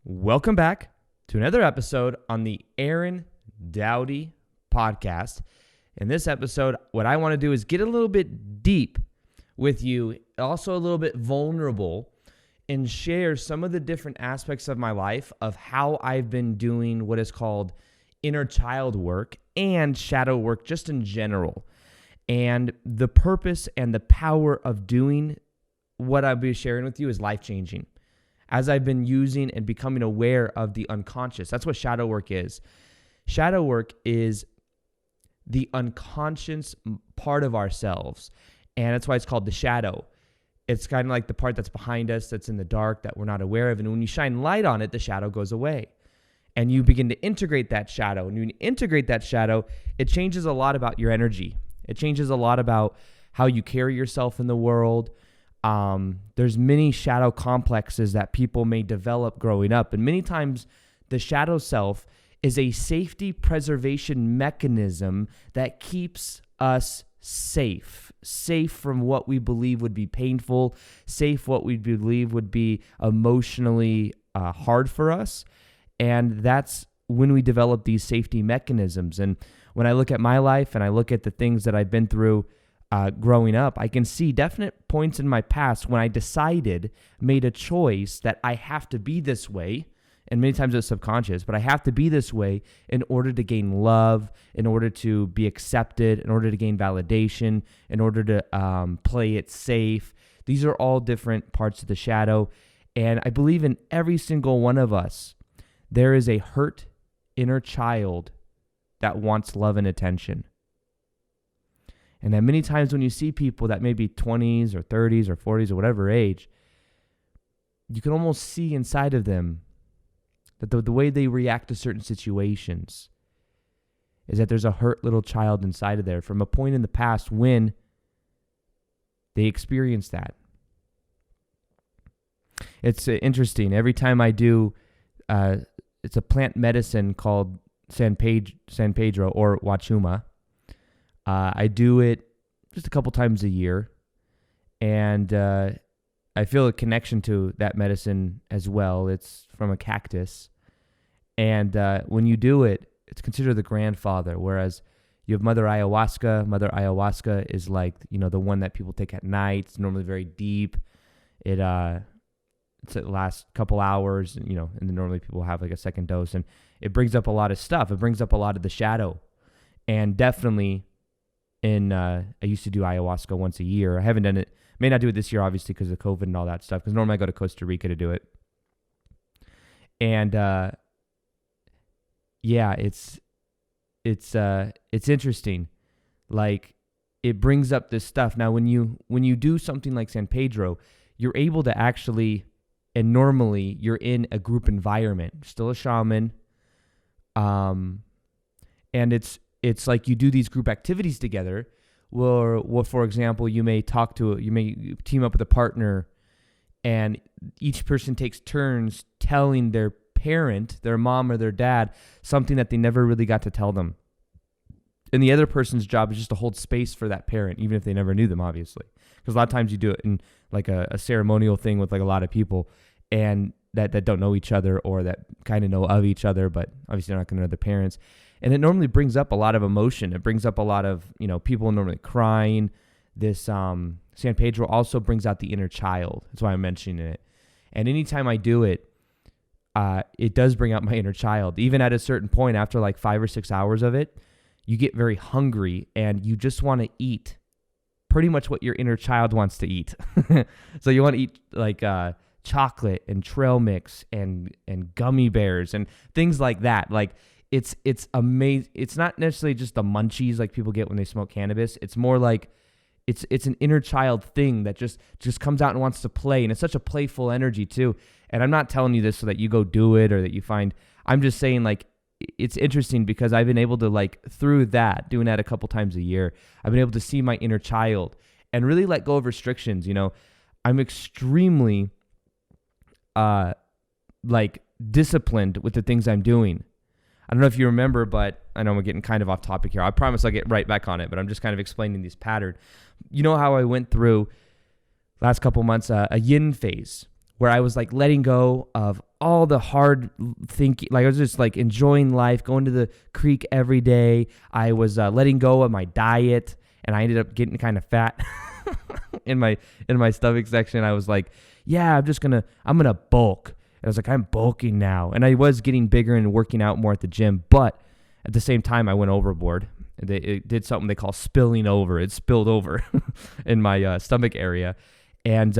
Welcome back to another episode on the Aaron Doughty podcast. In this episode, what I want to do is get a little bit deep with you, also a little bit vulnerable, and share some of the different aspects of my life of how I've been doing what is called inner child work and shadow work just in general. And the purpose and the power of doing what I'll be sharing with you is life-changing. As I've been using and becoming aware of the unconscious. That's what shadow work is. Shadow work is the unconscious part of ourselves. And that's why it's called the shadow. It's kind of like the part that's behind us, that's in the dark, that we're not aware of. And when you shine light on it, the shadow goes away. And you begin to integrate that shadow. And when you integrate that shadow, it changes a lot about your energy. It changes a lot about how you carry yourself in the world. There's many shadow complexes that people may develop growing up. And many times the shadow self is a safety preservation mechanism that keeps us safe from what we believe would be painful, safe what we believe would be emotionally hard for us. And that's when we develop these safety mechanisms. And when I look at my life and I look at the things that I've been through growing up, I can see definite points in my past when I made a choice that I have to be this way, and many times it's subconscious, but I have to be this way in order to gain love, in order to be accepted, in order to gain validation, in order to play it safe. These are all different parts of the shadow, and I believe in every single one of us, there is a hurt inner child that wants love and attention. And then many times when you see people that may be 20s or 30s or 40s or whatever age, you can almost see inside of them that the way they react to certain situations is that there's a hurt little child inside of there from a point in the past when they experienced that. It's interesting. Every time I do, it's a plant medicine called San Pedro or Wachuma. I do it just a couple times a year, and I feel a connection to that medicine as well. It's from a cactus, and when you do it, it's considered the grandfather, whereas you have Mother Ayahuasca. Mother Ayahuasca is like, the one that people take at night. It's normally very deep. It lasts a couple hours, and then normally people have like a second dose, and it brings up a lot of stuff. It brings up a lot of the shadow, and definitely I used to do ayahuasca once a year. I haven't done it. May not do it this year, obviously, because of COVID and all that stuff. Because normally I go to Costa Rica to do it. And it's interesting. Like, it brings up this stuff. Now, when you do something like San Pedro, you're able to actually, and normally you're in a group environment, still a shaman, and it's like you do these group activities together where, for example, you may team up with a partner, and each person takes turns telling their parent, their mom or their dad, something that they never really got to tell them. And the other person's job is just to hold space for that parent, even if they never knew them, obviously. Because a lot of times you do it in like a ceremonial thing with like a lot of people and that don't know each other or that kind of know of each other, but obviously they're not going to know their parents. And it normally brings up a lot of emotion. It brings up a lot of, people normally crying. This San Pedro also brings out the inner child. That's why I'm mentioning it. And anytime I do it, it does bring out my inner child. Even at a certain point, after like 5 or 6 hours of it, you get very hungry and you just want to eat pretty much what your inner child wants to eat. So you want to eat like chocolate and trail mix and gummy bears and things like that. Like, it's amazing. It's not necessarily just the munchies like people get when they smoke cannabis. It's more like it's an inner child thing that just comes out and wants to play. And it's such a playful energy too. And I'm not telling you this so that you go do it or that you find, I'm just saying like, it's interesting because I've been able to like through that, doing that a couple times a year, I've been able to see my inner child and really let go of restrictions. I'm extremely like disciplined with the things I'm doing. I don't know if you remember, but I know we're getting kind of off topic here. I promise I'll get right back on it, but I'm just kind of explaining this pattern. You know how I went through last couple months a yin phase where I was like letting go of all the hard thinking. Like I was just like enjoying life, going to the creek every day. I was letting go of my diet, and I ended up getting kind of fat in my stomach section. I was like, yeah, I'm gonna bulk. And I was like, I'm bulking now, and I was getting bigger and working out more at the gym. But at the same time, I went overboard. It did something they call spilling over. It spilled over in my stomach area, and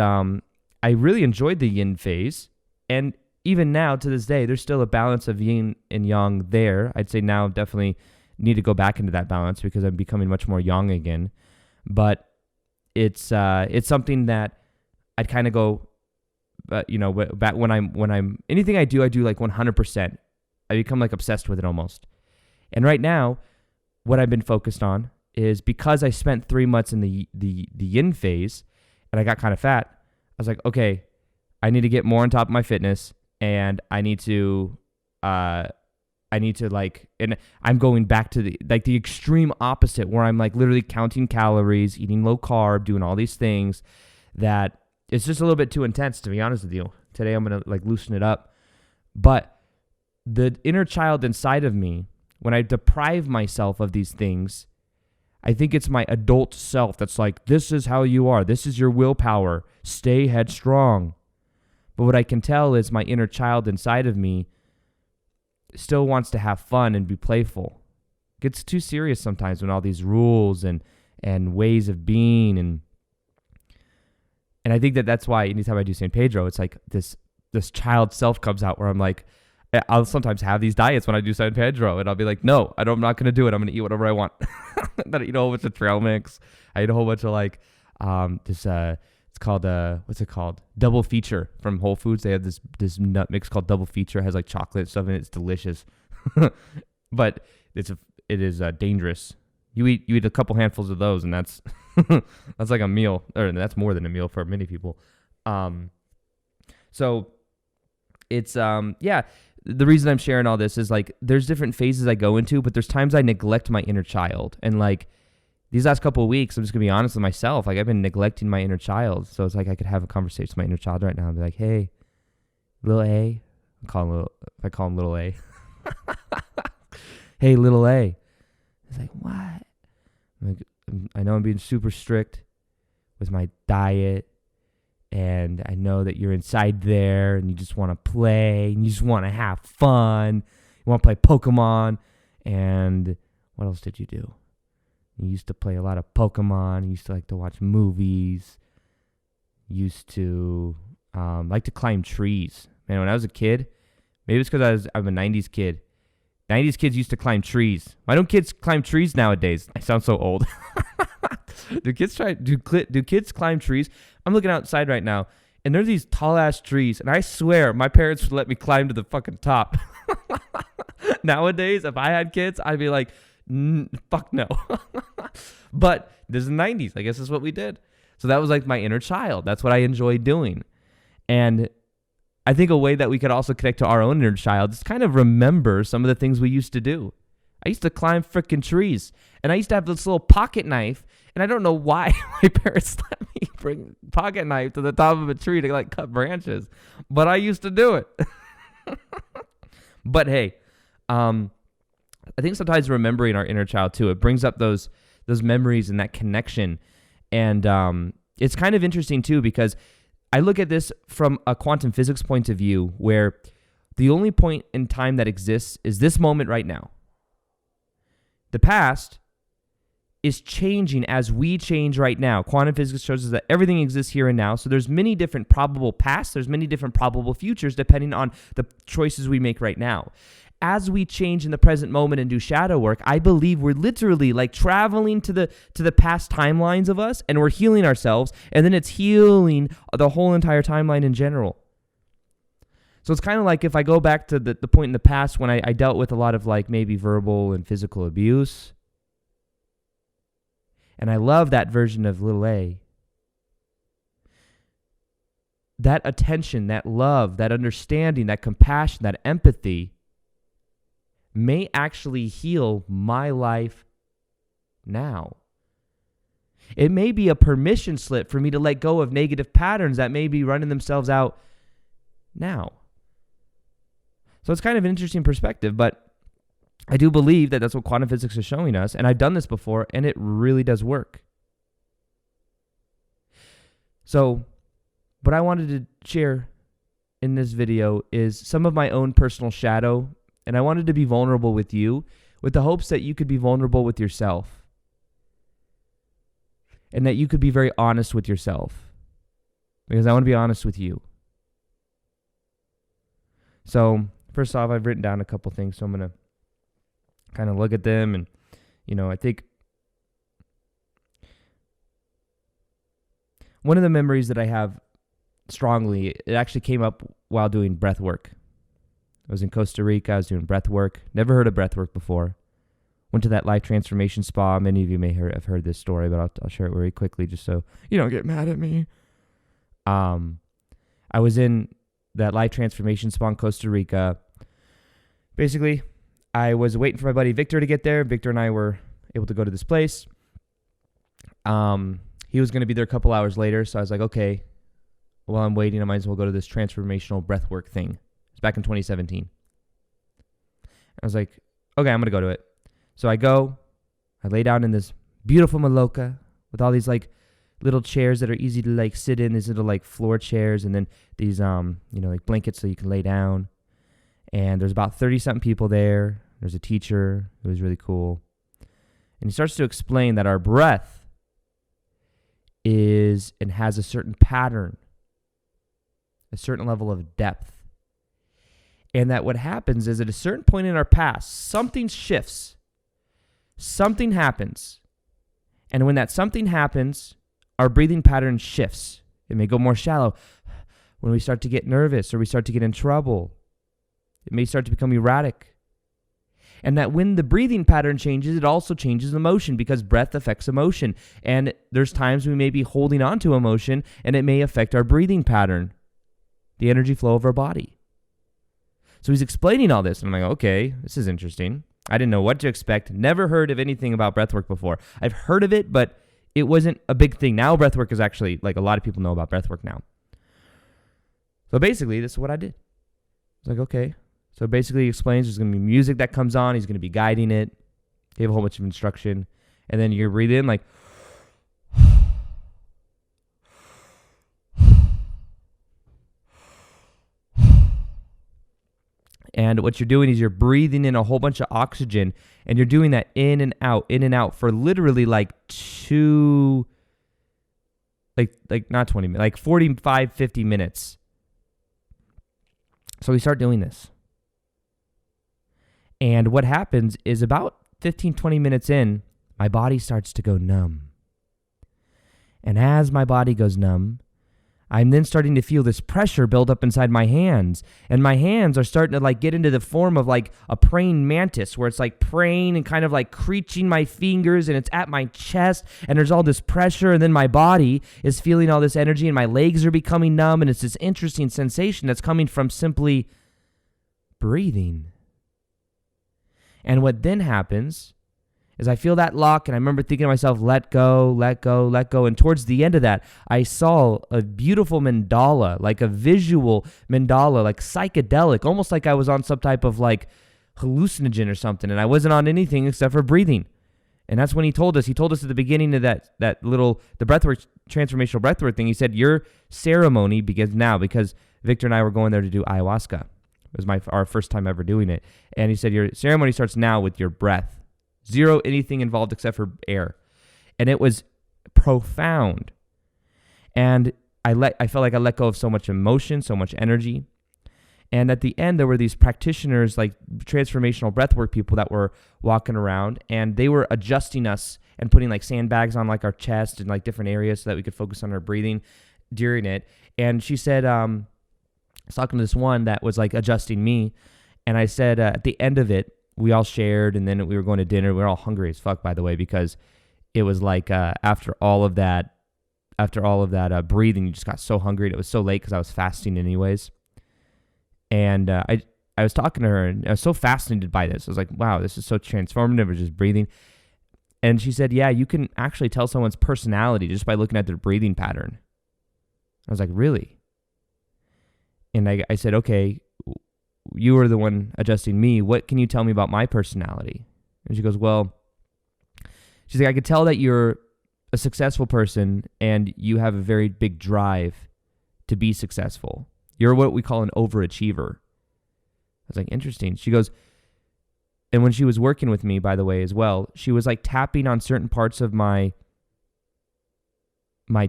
I really enjoyed the yin phase. And even now, to this day, there's still a balance of yin and yang there. I'd say now definitely need to go back into that balance because I'm becoming much more yang again. But it's something that I'd kind of go, back when I'm anything I do like 100%. I become like obsessed with it almost. And right now, what I've been focused on is because I spent 3 months in the yin phase and I got kind of fat, I was like, okay, I need to get more on top of my fitness, and I need to like, and I'm going back to the extreme opposite where I'm like literally counting calories, eating low carb, doing all these things that it's just a little bit too intense, to be honest with you. Today I'm going to like loosen it up. But the inner child inside of me, when I deprive myself of these things, I think it's my adult self that's like, this is how you are. This is your willpower. Stay headstrong. But what I can tell is my inner child inside of me still wants to have fun and be playful. It gets too serious sometimes when all these rules and ways of being and I think that's why anytime I do San Pedro, it's like this child self comes out where I'm like, I'll sometimes have these diets when I do San Pedro, and I'll be like, no, I'm not going to do it. I'm going to eat whatever I want. Then I eat a whole bunch of trail mix. I eat a whole bunch of like it's called what's it called? Double Feature from Whole Foods. They have this nut mix called Double Feature. It has like chocolate stuff in it. It's delicious, but it is dangerous. You eat a couple handfuls of those, and that's that's like a meal, or that's more than a meal for many people. So it's the reason I'm sharing all this is like there's different phases I go into, but there's times I neglect my inner child. And like these last couple of weeks, I'm just gonna be honest with myself. Like I've been neglecting my inner child. So it's like I could have a conversation with my inner child right now and be like, hey, little A. If I call him little A. Hey, little A. It's like, what? Like, I know I'm being super strict with my diet. And I know that you're inside there and you just want to play and you just want to have fun. You want to play Pokemon. And what else did you do? You used to play a lot of Pokemon. You used to like to watch movies. You used to like to climb trees. Man, when I was a kid, maybe it's because I'm a 90s kid. 90s kids used to climb trees. Why don't kids climb trees nowadays? I sound so old. Do kids climb trees? I'm looking outside right now, and there's these tall-ass trees, and I swear my parents would let me climb to the fucking top. Nowadays, if I had kids, I'd be like, fuck no. But this is the 90s. I guess that's what we did. So that was like my inner child. That's what I enjoyed doing. And I think a way that we could also connect to our own inner child is kind of remember some of the things we used to do. I used to climb freaking trees, and I used to have this little pocket knife, and I don't know why my parents let me bring pocket knife to the top of a tree to like cut branches, but I used to do it. But hey, I think sometimes remembering our inner child too, it brings up those memories and that connection, and it's kind of interesting too because I look at this from a quantum physics point of view where the only point in time that exists is this moment right now. The past is changing as we change right now. Quantum physics shows us that everything exists here and now. So there's many different probable pasts. There's many different probable futures depending on the choices we make right now. As we change in the present moment and do shadow work, I believe we're literally like traveling to the past timelines of us, and we're healing ourselves, and then it's healing the whole entire timeline in general. So it's kind of like if I go back to the point in the past when I dealt with a lot of like maybe verbal and physical abuse, and I love that version of little A. That attention, that love, that understanding, that compassion, that empathy may actually heal my life now. It may be a permission slip for me to let go of negative patterns that may be running themselves out now. So it's kind of an interesting perspective, but I do believe that that's what quantum physics is showing us, and I've done this before, and it really does work. So what I wanted to share in this video is some of my own personal shadow, and I wanted to be vulnerable with you with the hopes that you could be vulnerable with yourself and that you could be very honest with yourself, because I want to be honest with you. So first off, I've written down a couple things, so I'm going to kind of look at them, and I think one of the memories that I have strongly, it actually came up while doing breath work. I was in Costa Rica. I was doing breath work. Never heard of breath work before. Went to that life transformation spa. Many of you may have heard this story, but I'll share it very quickly just so you don't get mad at me. I was in that life transformation spa in Costa Rica. Basically, I was waiting for my buddy Victor to get there. Victor and I were able to go to this place. He was going to be there a couple hours later, so I was like, okay, while I'm waiting, I might as well go to this transformational breathwork thing. It's back in 2017. I was like, okay, I'm going to go to it. So I go, I lay down in this beautiful maloca with all these like little chairs that are easy to like sit in, these little like floor chairs, and then these like blankets so you can lay down. And there's about 30-something people there. There's a teacher who was really cool. And he starts to explain that our breath is and has a certain pattern, a certain level of depth. And that what happens is at a certain point in our past, something shifts. Something happens. And when that something happens, our breathing pattern shifts. It may go more shallow. When we start to get nervous or we start to get in trouble, it may start to become erratic. And that when the breathing pattern changes, it also changes emotion, because breath affects emotion. And there's times we may be holding on to emotion and it may affect our breathing pattern, the energy flow of our body. So he's explaining all this, and I'm like, okay, this is interesting. I didn't know what to expect. Never heard of anything about breathwork before. I've heard of it, but it wasn't a big thing. Now breathwork is actually, like, a lot of people know about breathwork now. So basically, this is what I did. It's like, okay. So basically he explains there's going to be music that comes on. He's going to be guiding it. Gave a whole bunch of instruction. And then you're breathe in like, and what you're doing is you're breathing in a whole bunch of oxygen, and you're doing that in and out for literally like not 20 minutes, like 45, 50 minutes. So we start doing this. And what happens is about 15, 20 minutes in, my body starts to go numb. And as my body goes numb, I'm then starting to feel this pressure build up inside my hands. And my hands are starting to like get into the form of like a praying mantis, where it's like praying and kind of like creeching my fingers, and it's at my chest, and there's all this pressure, and then my body is feeling all this energy, and my legs are becoming numb, and it's this interesting sensation that's coming from simply breathing. And what then happens is I feel that lock, and I remember thinking to myself, let go, let go, let go. And towards the end of that, I saw a beautiful mandala, like a visual mandala, like psychedelic, almost like I was on some type of like hallucinogen or something, and I wasn't on anything except for breathing. And that's when he told us at the beginning of the breathwork, transformational breathwork thing, he said, your ceremony begins now, because Victor and I were going there to do ayahuasca. It was our first time ever doing it. And he said, your ceremony starts now with your breath. Zero anything involved except for air. And it was profound. And I felt like I let go of so much emotion, so much energy. And at the end, there were these practitioners, like transformational breathwork people that were walking around, and they were adjusting us and putting like sandbags on like our chest and like different areas so that we could focus on our breathing during it. And she said, I was talking to this one that was like adjusting me, and I said at the end of it, we all shared, and then we were going to dinner. We were all hungry as fuck, by the way, because it was like after all of that breathing, you just got so hungry. And it was so late because I was fasting anyways. And I was talking to her, and I was so fascinated by this. I was like, wow, this is so transformative, or just breathing. And she said, yeah, you can actually tell someone's personality just by looking at their breathing pattern. I was like, really? And I said, okay, you were the one adjusting me. What can you tell me about my personality? And she goes, well, she's like, I could tell that you're a successful person and you have a very big drive to be successful. You're what we call an overachiever. I was like, interesting. She goes, and when she was working with me, by the way, as well, she was like tapping on certain parts of my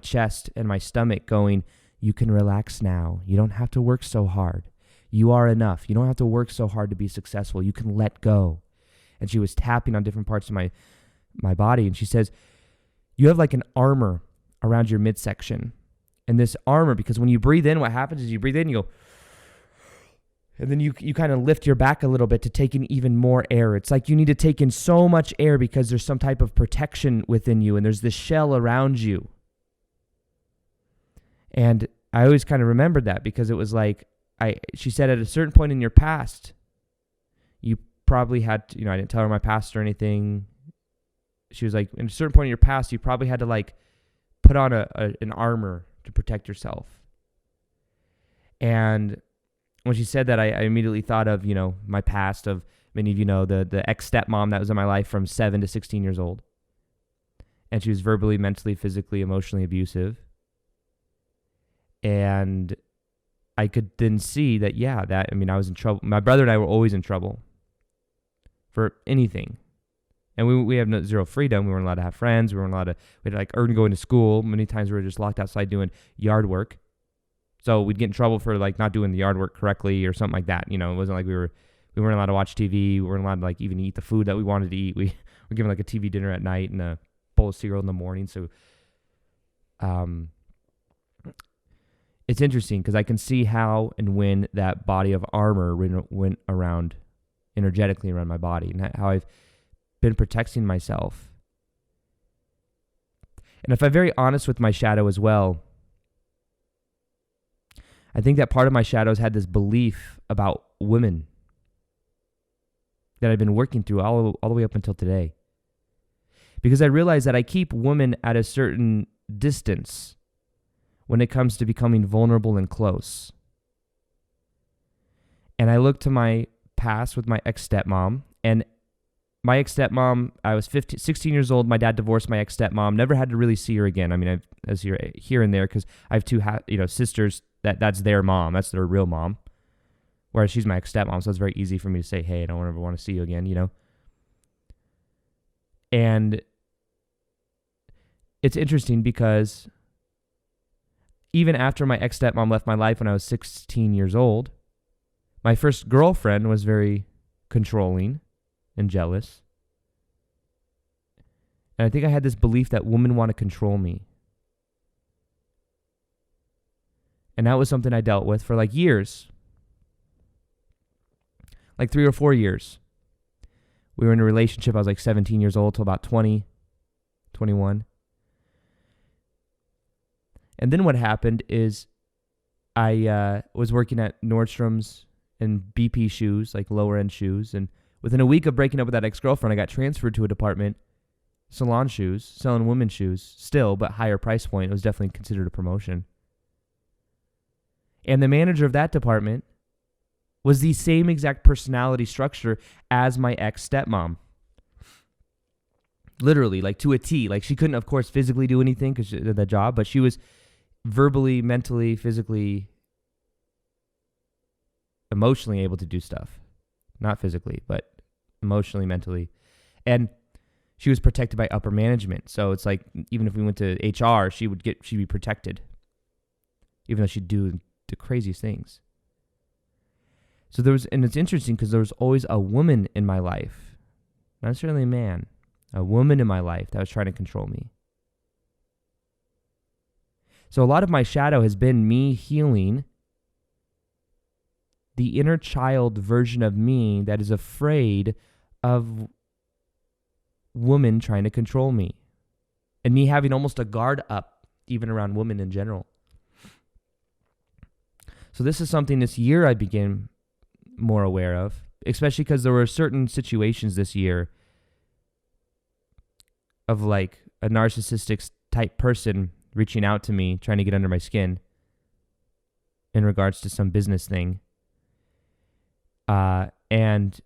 chest and my stomach going, you can relax now. You don't have to work so hard. You are enough. You don't have to work so hard to be successful. You can let go. And she was tapping on different parts of my body. And she says, you have like an armor around your midsection. And this armor, because when you breathe in, what happens is you breathe in, you go, and then you kind of lift your back a little bit to take in even more air. It's like you need to take in so much air because there's some type of protection within you and there's this shell around you. And I always kind of remembered that because it was like, she said at a certain point in your past, you probably had to, I didn't tell her my past or anything. She was like, in a certain point in your past, you probably had to like put on an armor to protect yourself. And when she said that, I immediately thought of, my past of, many of you know, the ex-stepmom that was in my life from 7 to 16 years old. And she was verbally, mentally, physically, emotionally abusive. And I could then see that, I was in trouble. My brother and I were always in trouble for anything. And we have zero freedom. We weren't allowed to have friends. We had to like earn going to school. Many times we were just locked outside doing yard work. So we'd get in trouble for like not doing the yard work correctly or something like that. It wasn't like we weren't allowed to watch TV. We weren't allowed to like even eat the food that we wanted to eat. We were given like a TV dinner at night and a bowl of cereal in the morning. So, it's interesting because I can see how and when that body of armor went around energetically around my body and how I've been protecting myself. And if I'm very honest with my shadow as well, I think that part of my shadows had this belief about women that I've been working through all the way up until today. Because I realize that I keep women at a certain distance when it comes to becoming vulnerable and close. And I look to my past with my ex-stepmom, and my ex-stepmom, I was 16 years old. My dad divorced my ex-stepmom. Never had to really see her again. I mean, I see her here and there because I have two sisters. That's their mom. That's their real mom. Whereas she's my ex-stepmom, so it's very easy for me to say, hey, I don't ever want to see you again, And it's interesting because even after my ex-stepmom left my life when I was 16 years old, my first girlfriend was very controlling and jealous. And I think I had this belief that women want to control me. And that was something I dealt with for like years. Like 3 or 4 years. We were in a relationship. I was like 17 years old till about 20, 21. And then what happened is I was working at Nordstrom's and BP shoes, like lower end shoes. And within a week of breaking up with that ex-girlfriend, I got transferred to a department, salon shoes, selling women's shoes still, but higher price point. It was definitely considered a promotion. And the manager of that department was the same exact personality structure as my ex-stepmom. Literally, like to a T. Like she couldn't, of course, physically do anything because she did that job, but she was verbally, mentally, physically, emotionally able to do stuff. Not physically, but emotionally, mentally. And she was protected by upper management. So it's like, even if we went to HR, she'd be protected. Even though she'd do the craziest things. So and it's interesting because there was always a woman in my life, not necessarily a man, a woman in my life that was trying to control me. So a lot of my shadow has been me healing the inner child version of me that is afraid of women trying to control me. And me having almost a guard up even around women in general. So this is something this year I began more aware of, especially because there were certain situations this year of like a narcissistic type person reaching out to me, trying to get under my skin in regards to some business thing. And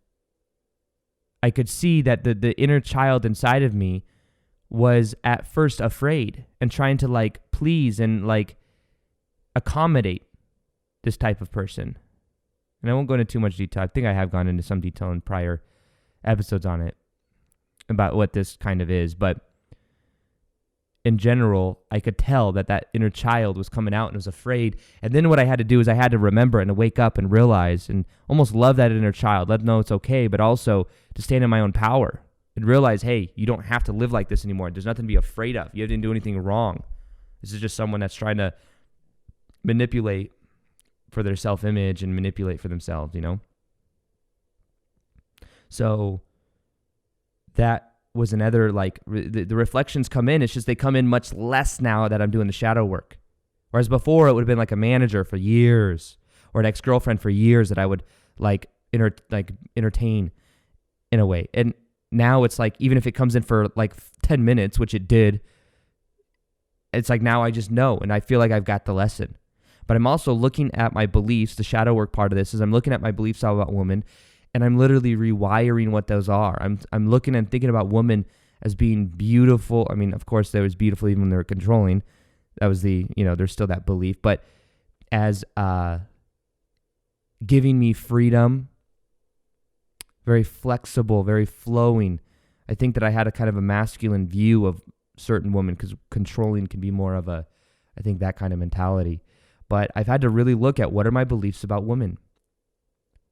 I could see that the inner child inside of me was at first afraid and trying to like please and like accommodate this type of person. And I won't go into too much detail. I think I have gone into some detail in prior episodes on it about what this kind of is. But in general, I could tell that that inner child was coming out and was afraid. And then what I had to do is I had to remember and to wake up and realize and almost love that inner child, let them know it's okay, but also to stand in my own power and realize, hey, you don't have to live like this anymore. There's nothing to be afraid of. You didn't do anything wrong. This is just someone that's trying to manipulate for their self-image and manipulate for themselves, you know? So that was another, like, the reflections come in. It's just they come in much less now that I'm doing the shadow work. Whereas before, it would have been like a manager for years or an ex-girlfriend for years that I would, like, entertain in a way. And now it's like, even if it comes in for, like, 10 minutes, which it did, it's like now I just know, and I feel like I've got the lesson. But I'm also looking at my beliefs. The shadow work part of this is I'm looking at my beliefs about women, and I'm literally rewiring what those are. I'm looking and thinking about women as being beautiful. I mean, of course, they was beautiful even when they were controlling. That was there's still that belief. But as giving me freedom, very flexible, very flowing. I think that I had a kind of a masculine view of certain women because controlling can be more of a, I think, that kind of mentality. But I've had to really look at what are my beliefs about women.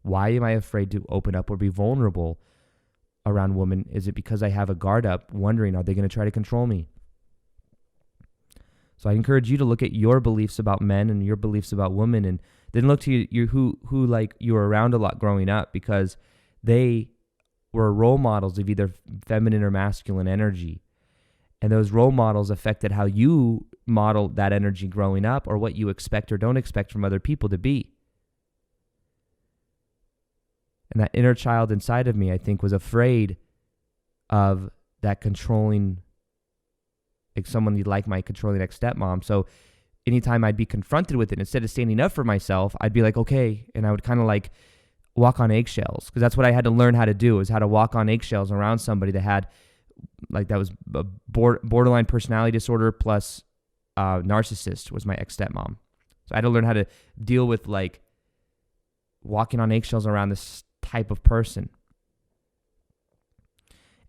Why am I afraid to open up or be vulnerable around women? Is it because I have a guard up wondering, are they going to try to control me? So I encourage you to look at your beliefs about men and your beliefs about women, and then look to you who like you were around a lot growing up, because they were role models of either feminine or masculine energy. And those role models affected how you modeled that energy growing up, or what you expect or don't expect from other people to be. And that inner child inside of me, I think, was afraid of that controlling, like someone like my controlling ex-stepmom. So anytime I'd be confronted with it, instead of standing up for myself, I'd be like, okay. And I would kind of like walk on eggshells, because that's what I had to learn how to do, is how to walk on eggshells around somebody that had, like, that was a borderline personality disorder plus narcissist was my ex-stepmom. So I had to learn how to deal with, like, walking on eggshells around this type of person.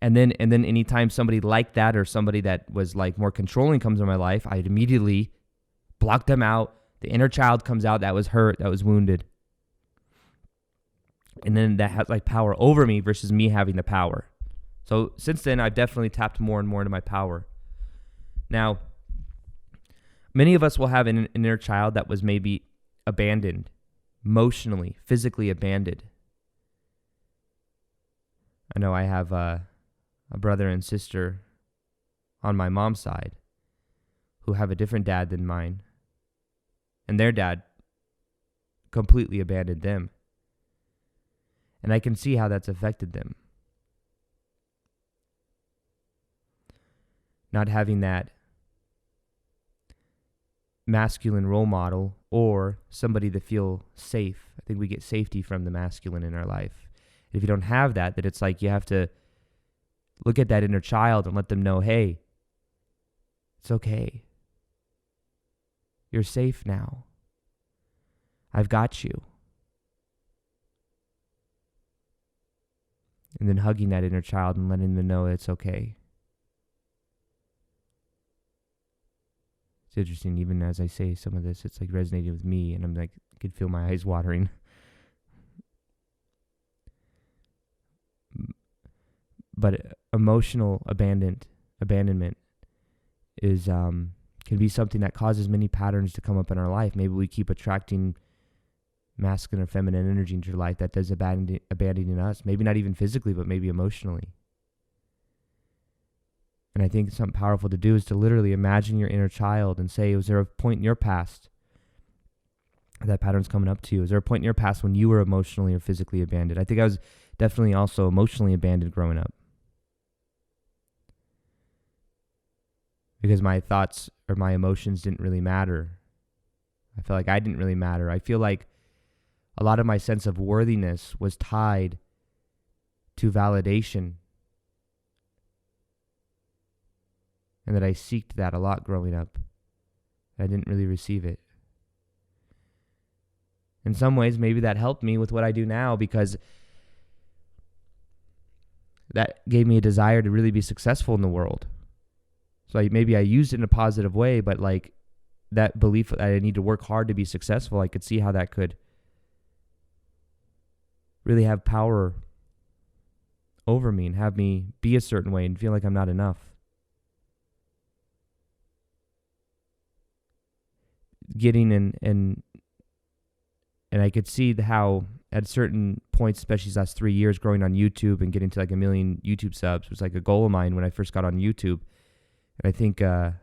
And then anytime somebody like that or somebody that was like more controlling comes in my life, I'd immediately block them out. The inner child comes out that was hurt, that was wounded. And then that has like power over me versus me having the power. So since then, I've definitely tapped more and more into my power. Now, many of us will have an inner child that was maybe abandoned, emotionally, physically abandoned. I know I have a brother and sister on my mom's side who have a different dad than mine. And their dad completely abandoned them. And I can see how that's affected them. Not having that masculine role model or somebody to feel safe. I think we get safety from the masculine in our life. If you don't have that, then it's like you have to look at that inner child and let them know, hey, it's okay. You're safe now. I've got you. And then hugging that inner child and letting them know it's okay. It's interesting, even as I say some of this, it's like resonating with me, and I'm like, I could feel my eyes watering. But emotional abandonment is can be something that causes many patterns to come up in our life. Maybe we keep attracting masculine or feminine energy into your life that does abandoning us. Maybe not even physically, but maybe emotionally. And I think something powerful to do is to literally imagine your inner child and say, was there a point in your past that pattern's coming up to you? Is there a point in your past when you were emotionally or physically abandoned? I think I was definitely also emotionally abandoned growing up. Because my thoughts or my emotions didn't really matter. I felt like I didn't really matter. I feel like a lot of my sense of worthiness was tied to validation, and that I seeked that a lot growing up. I didn't really receive it. In some ways, maybe that helped me with what I do now, because that gave me a desire to really be successful in the world. So maybe I used it in a positive way, but like that belief that I need to work hard to be successful, I could see how that could really have power over me and have me be a certain way and feel like I'm not enough. Getting and I could see how at certain points, especially these last 3 years growing on YouTube and getting to like 1 million YouTube subs was like a goal of mine when I first got on YouTube. And I think a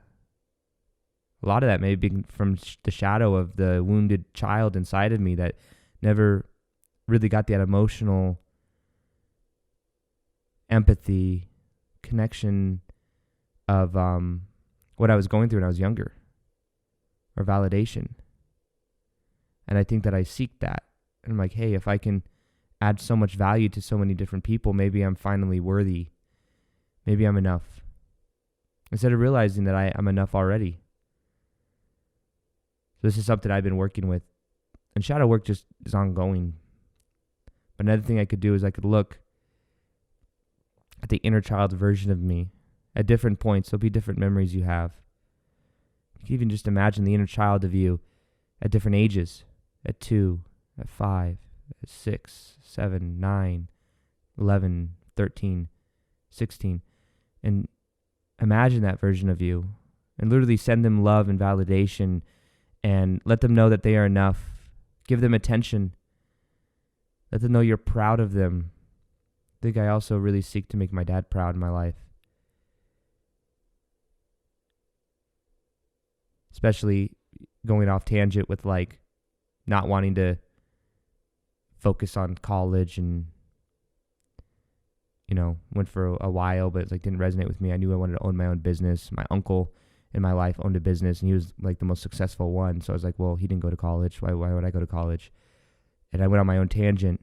lot of that may be from the shadow of the wounded child inside of me that never really got that emotional empathy, connection of what I was going through when I was younger, or validation. And I think that I seek that. And I'm like, hey, if I can add so much value to so many different people, maybe I'm finally worthy. Maybe I'm enough. Instead of realizing that I'm enough already. So this is something I've been working with. And shadow work just is ongoing. But another thing I could do is I could look at the inner child version of me at different points. There'll be different memories you have. You can even just imagine the inner child of you at different ages. At 2, at 5, at 6, 7, 9, 11, 13, 16. And imagine that version of you. And literally send them love and validation. And let them know that they are enough. Give them attention. Let them know you're proud of them. I think I also really seek to make my dad proud in my life. Especially going off tangent with like not wanting to focus on college and, you know, went for a while, but it's like didn't resonate with me. I knew I wanted to own my own business. My uncle in my life owned a business and he was like the most successful one. So I was like, well, he didn't go to college. Why would I go to college? And I went on my own tangent.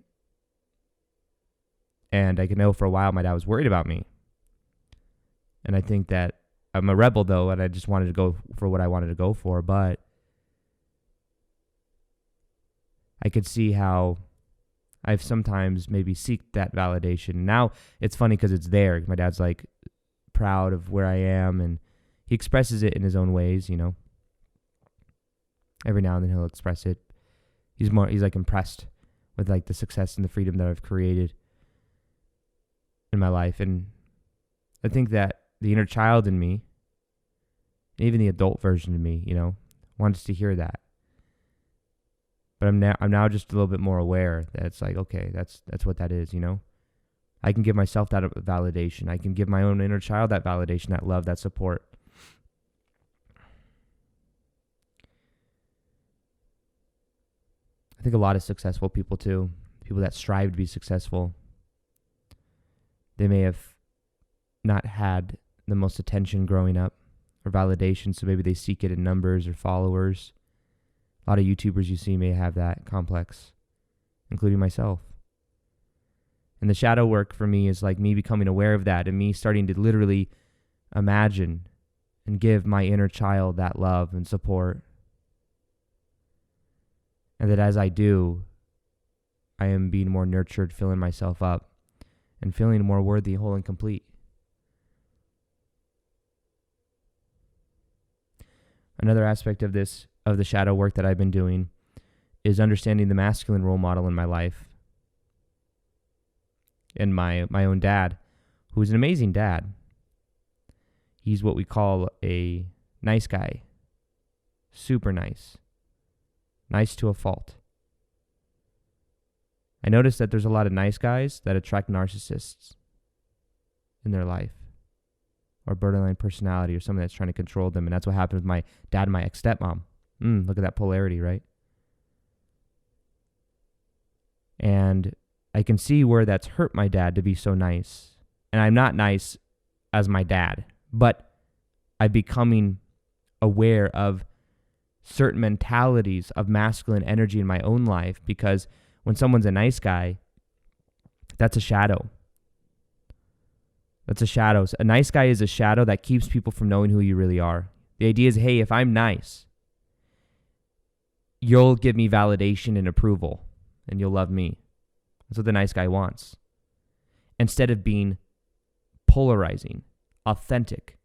And I could know for a while my dad was worried about me. And I think that I'm a rebel though, and I just wanted to go for what I wanted to go for, but I could see how I've sometimes maybe seeked that validation. Now it's funny because it's there. My dad's like proud of where I am, and he expresses it in his own ways, you know. Every now and then he'll express it. He's like impressed with like the success and the freedom that I've created in my life. And I think that the inner child in me, even the adult version of me, you know, wants to hear that. But I'm now just a little bit more aware that it's like, okay, that's what that is, you know. I can give myself that validation. I can give my own inner child that validation, that love, that support. I think a lot of successful people too, people that strive to be successful, they may have not had the most attention growing up or validation, so maybe they seek it in numbers or followers. A lot of YouTubers you see may have that complex, including myself. And the shadow work for me is like me becoming aware of that and me starting to literally imagine and give my inner child that love and support. And that as I do, I am being more nurtured, filling myself up, and feeling more worthy, whole, and complete. Another aspect of this, of the shadow work that I've been doing, is understanding the masculine role model in my life. And my own dad, who's an amazing dad. He's what we call a nice guy. Super nice. Nice to a fault. I noticed that there's a lot of nice guys that attract narcissists in their life, or borderline personality, or someone that's trying to control them. And that's what happened with my dad and my ex-stepmom. Look at that polarity, right? And I can see where that's hurt my dad to be so nice. And I'm not nice as my dad, but I'm becoming aware of certain mentalities of masculine energy in my own life, because when someone's a nice guy, that's a shadow. That's a shadow. A nice guy is a shadow that keeps people from knowing who you really are. The idea is, hey, if I'm nice, you'll give me validation and approval, and you'll love me. That's what the nice guy wants. Instead of being polarizing, authentic,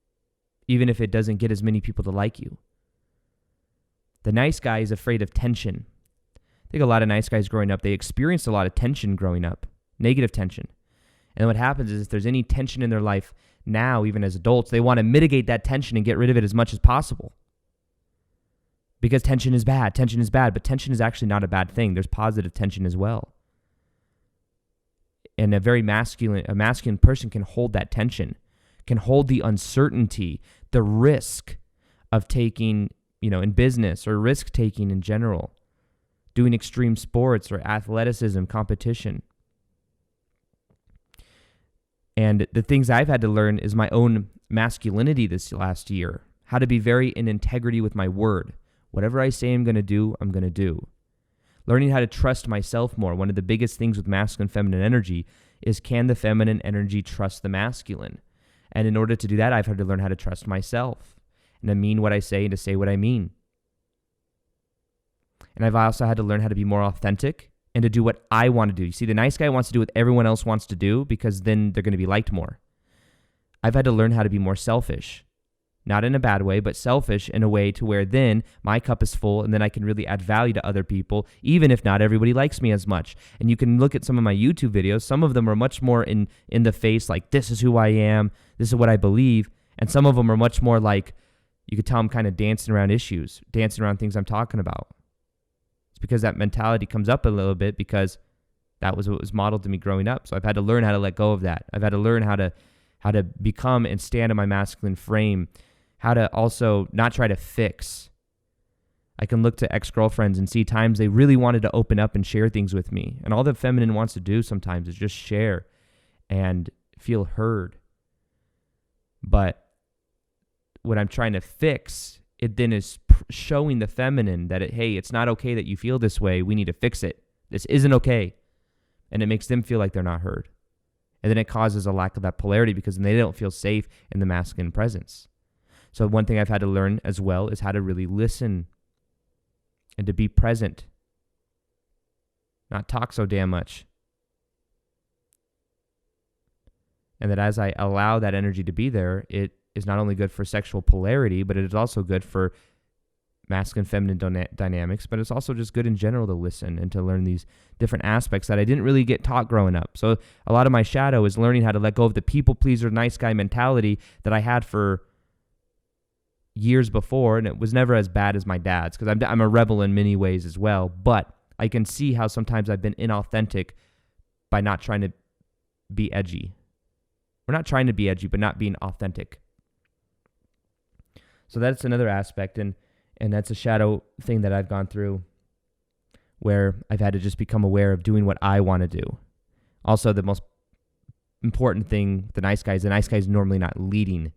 even if it doesn't get as many people to like you. The nice guy is afraid of tension. I think a lot of nice guys growing up, they experienced a lot of tension growing up, negative tension. And then what happens is if there's any tension in their life now, even as adults, they want to mitigate that tension and get rid of it as much as possible. Because tension is bad, but tension is actually not a bad thing. There's positive tension as well. And a masculine person can hold that tension, can hold the uncertainty, the risk of taking, in business, or risk taking in general, doing extreme sports or athleticism, competition. And the things I've had to learn is my own masculinity this last year, how to be very in integrity with my word. Whatever I say I'm going to do, I'm going to do. Learning how to trust myself more. One of the biggest things with masculine feminine energy is, can the feminine energy trust the masculine? And in order to do that, I've had to learn how to trust myself and to mean what I say and to say what I mean. And I've also had to learn how to be more authentic and to do what I want to do. You see, the nice guy wants to do what everyone else wants to do because then they're going to be liked more. I've had to learn how to be more selfish. Not in a bad way, but selfish in a way to where then my cup is full and then I can really add value to other people, even if not everybody likes me as much. And you can look at some of my YouTube videos. Some of them are much more in the face, like, this is who I am, this is what I believe. And some of them are much more like, you could tell I'm kind of dancing around issues, dancing around things I'm talking about. It's because that mentality comes up a little bit because that was what was modeled to me growing up. So I've had to learn how to let go of that. I've had to learn how to become and stand in my masculine frame, how to also not try to fix. I can look to ex-girlfriends and see times they really wanted to open up and share things with me. And all the feminine wants to do sometimes is just share and feel heard. But what I'm trying to fix, it then is showing the feminine that, hey, it's not okay that you feel this way. We need to fix it. This isn't okay. And it makes them feel like they're not heard. And then it causes a lack of that polarity because then they don't feel safe in the masculine presence. So one thing I've had to learn as well is how to really listen and to be present, not talk so damn much. And that as I allow that energy to be there, it is not only good for sexual polarity, but it is also good for masculine feminine dynamics, but it's also just good in general to listen and to learn these different aspects that I didn't really get taught growing up. So a lot of my shadow is learning how to let go of the people pleaser, nice guy mentality that I had for years before, and it was never as bad as my dad's because I'm a rebel in many ways as well, but I can see how sometimes I've been inauthentic by not trying to be edgy. We're not trying to be edgy, but not being authentic. So that's another aspect, and that's a shadow thing that I've gone through where I've had to just become aware of doing what I want to do. Also, the most important thing, the nice guy is normally not leading.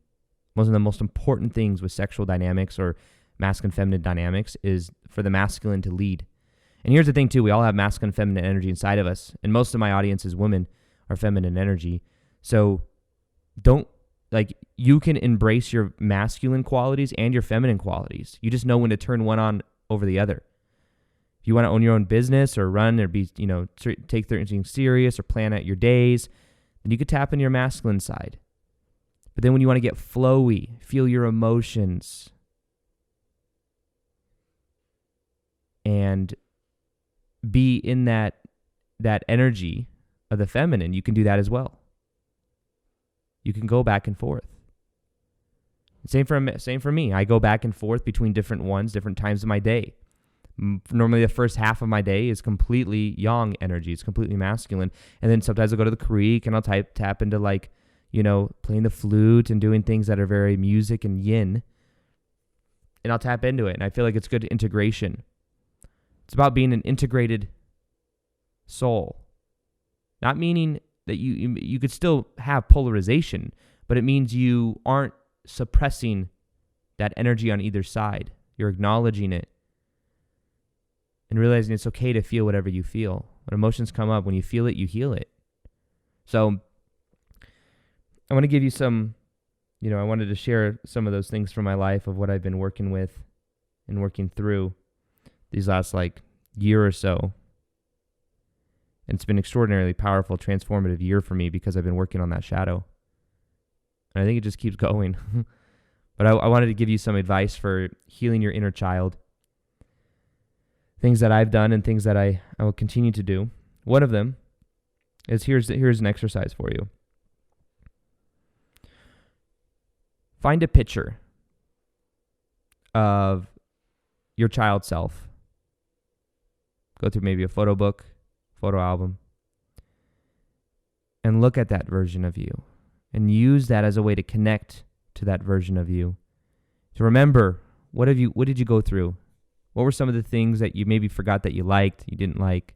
One of the most important things with sexual dynamics or masculine feminine dynamics is for the masculine to lead. And here's the thing too, we all have masculine feminine energy inside of us, and most of my audience is women are feminine energy. So you can embrace your masculine qualities and your feminine qualities. You just know when to turn one on over the other. If you want to own your own business or run or be, take things serious or plan out your days, then you could tap into your masculine side. But then when you want to get flowy, feel your emotions, and be in that energy of the feminine, you can do that as well. You can go back and forth. Same for me. I go back and forth between different ones, different times of my day. Normally the first half of my day is completely yang energy. It's completely masculine. And then sometimes I'll go to the creek and I'll tap into playing the flute and doing things that are very music and yin. And I'll tap into it. And I feel like it's good integration. It's about being an integrated soul. Not meaning that you could still have polarization, but it means you aren't suppressing that energy on either side. You're acknowledging it and realizing it's okay to feel whatever you feel. When emotions come up, when you feel it, you heal it. So I want to give you some, I wanted to share some of those things from my life of what I've been working with and working through these last year or so. And it's been extraordinarily powerful, transformative year for me because I've been working on that shadow. And I think it just keeps going. But I wanted to give you some advice for healing your inner child. Things that I've done and things that I will continue to do. One of them is here's an exercise for you. Find a picture of your child self. Go through maybe a photo book, photo album, and look at that version of you and use that as a way to connect to that version of you. To remember, what did you go through? What were some of the things that you maybe forgot that you liked, you didn't like?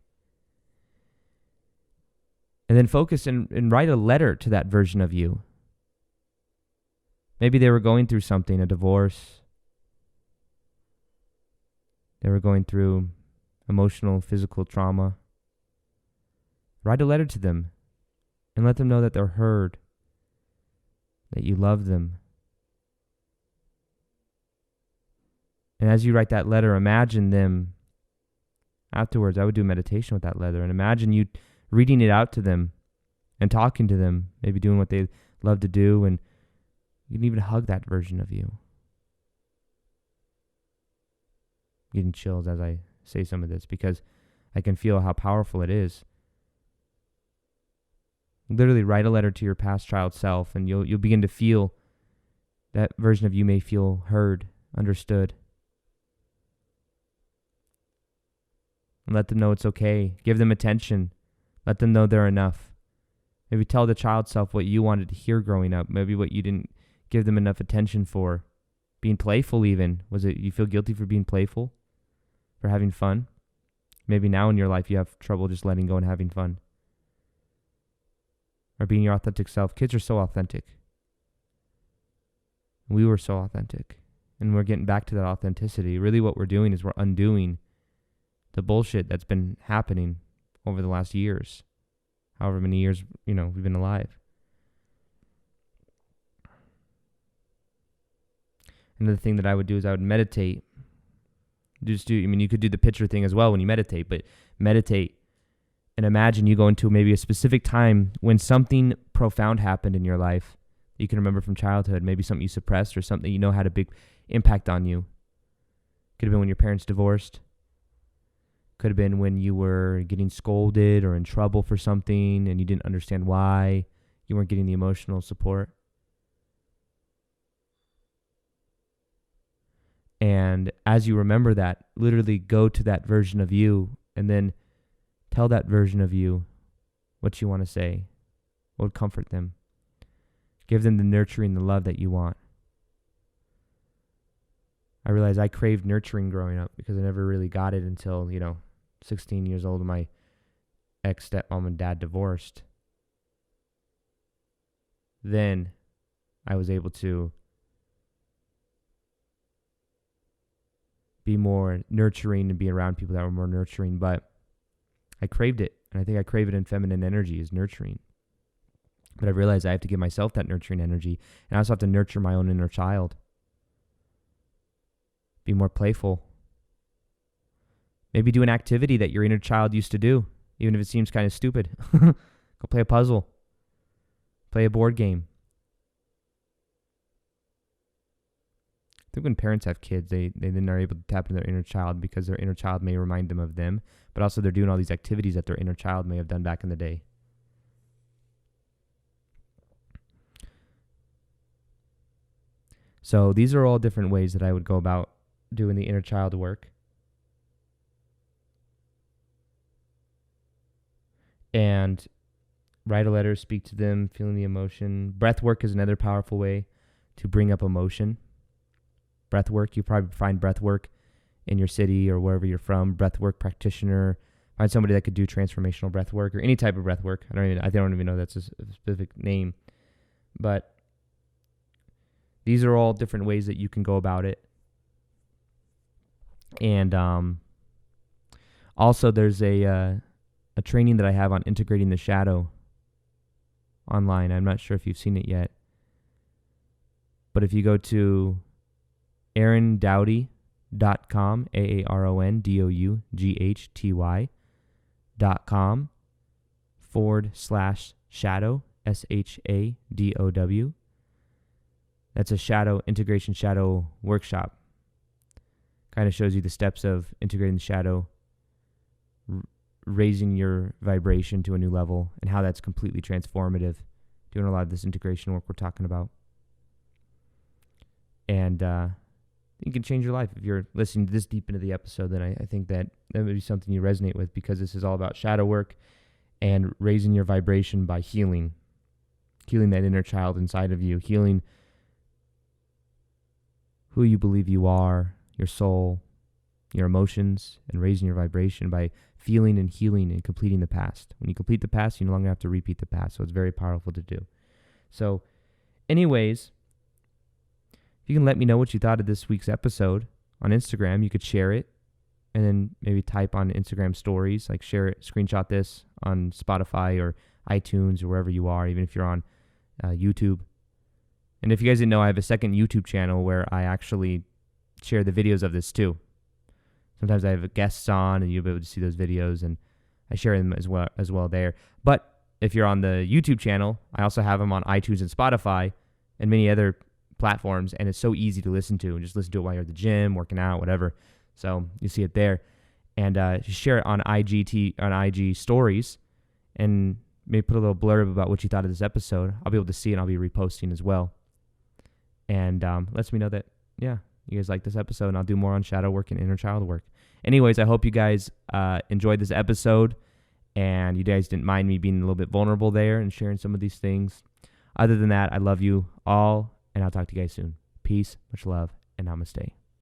And then focus and write a letter to that version of you. Maybe they were going through something, a divorce. They were going through emotional, physical trauma. Write a letter to them and let them know that they're heard, that you love them. And as you write that letter, imagine them afterwards. I would do meditation with that letter and imagine you reading it out to them and talking to them, maybe doing what they love to do, and you can even hug that version of you. Getting chills as I say some of this because I can feel how powerful it is. Literally write a letter to your past child self and you'll begin to feel that version of you may feel heard, understood. And let them know it's okay. Give them attention. Let them know they're enough. Maybe tell the child self what you wanted to hear growing up. Maybe what you didn't give them enough attention for. Being playful even. Was it you feel guilty for being playful? For having fun? Maybe now in your life you have trouble just letting go and having fun. Or being your authentic self. Kids are so authentic. We were so authentic. And we're getting back to that authenticity. Really what we're doing is we're undoing the bullshit that's been happening over the last years. However many years, we've been alive. Another thing that I would do is I would meditate. You could do the picture thing as well when you meditate, but meditate and imagine you go into maybe a specific time when something profound happened in your life that you can remember from childhood, maybe something you suppressed or something had a big impact on you. Could have been when your parents divorced. Could have been when you were getting scolded or in trouble for something and you didn't understand why. You weren't getting the emotional support. And as you remember that, literally go to that version of you and then tell that version of you what you want to say, what would comfort them. Give them the nurturing, the love that you want. I realized I craved nurturing growing up because I never really got it until, 16 years old and my ex-stepmom and dad divorced. Then I was able to be more nurturing and be around people that were more nurturing, but I craved it. And I think I crave it in feminine energy is nurturing. But I realized I have to give myself that nurturing energy. And I also have to nurture my own inner child. Be more playful. Maybe do an activity that your inner child used to do, even if it seems kind of stupid. Go play a puzzle. Play a board game. I think when parents have kids, they then are able to tap into their inner child because their inner child may remind them of them, but also they're doing all these activities that their inner child may have done back in the day. So these are all different ways that I would go about doing the inner child work. And write a letter, speak to them, feeling the emotion. Breath work is another powerful way to bring up emotion. Breath work, you probably find breath work in your city or wherever you're from. Breath work practitioner. Find somebody that could do transformational breath work or any type of breath work. I don't even know that's a specific name. But these are all different ways that you can go about it. And Also, there's a training that I have on integrating the shadow online. I'm not sure if you've seen it yet. But if you go to aarondoughty.com, AARONDOUGHTY.com/shadow, SHADOW. That's a integration shadow workshop. Kind of shows you the steps of integrating the shadow, raising your vibration to a new level, and how that's completely transformative, doing a lot of this integration work we're talking about. And you can change your life. If you're listening this deep into the episode, then I think that would be something you resonate with, because this is all about shadow work and raising your vibration by healing that inner child inside of you, healing who you believe you are, your soul, your emotions, and raising your vibration by feeling and healing and completing the past. When you complete the past, you no longer have to repeat the past. So it's very powerful to do. So anyways, if you can let me know what you thought of this week's episode on Instagram, you could share it and then maybe type on Instagram stories, like share it, screenshot this on Spotify or iTunes or wherever you are, even if you're on YouTube. And if you guys didn't know, I have a second YouTube channel where I actually share the videos of this too. Sometimes I have guests on and you'll be able to see those videos, and I share them as well there. But if you're on the YouTube channel, I also have them on iTunes and Spotify and many other platforms, and it's so easy to listen to. And just listen to it while you're at the gym, working out, whatever. So you see it there. And just share it on IG stories, and maybe put a little blurb about what you thought of this episode. I'll be able to see it, and I'll be reposting as well. And lets me know that, you guys like this episode, and I'll do more on shadow work and inner child work. Anyways, I hope you guys enjoyed this episode, and you guys didn't mind me being a little bit vulnerable there and sharing some of these things. Other than that, I love you all, and I'll talk to you guys soon. Peace, much love, and namaste.